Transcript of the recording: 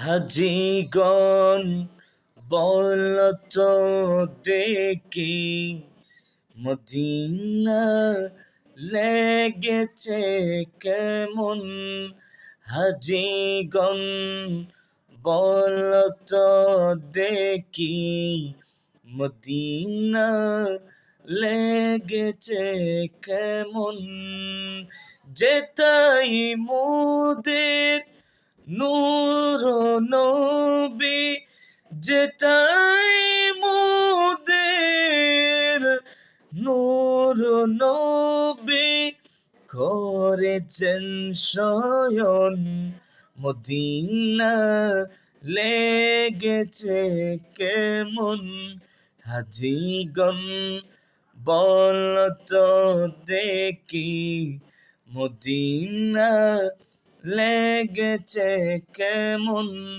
হাজিগণ বলতো দেখি মদিনা লেগেছে কেমন। হাজিগণ বলতো দেখি মদিনা লেগেছে কেমন। যেতাই মোদের নূর নবী, যেটাই মোদের নূর নবী করেছেন শয়ন। মদিনা লেগেছে কেমন। হাজিগণ বলতো দেখি মদিনা লেগেছে কেমন।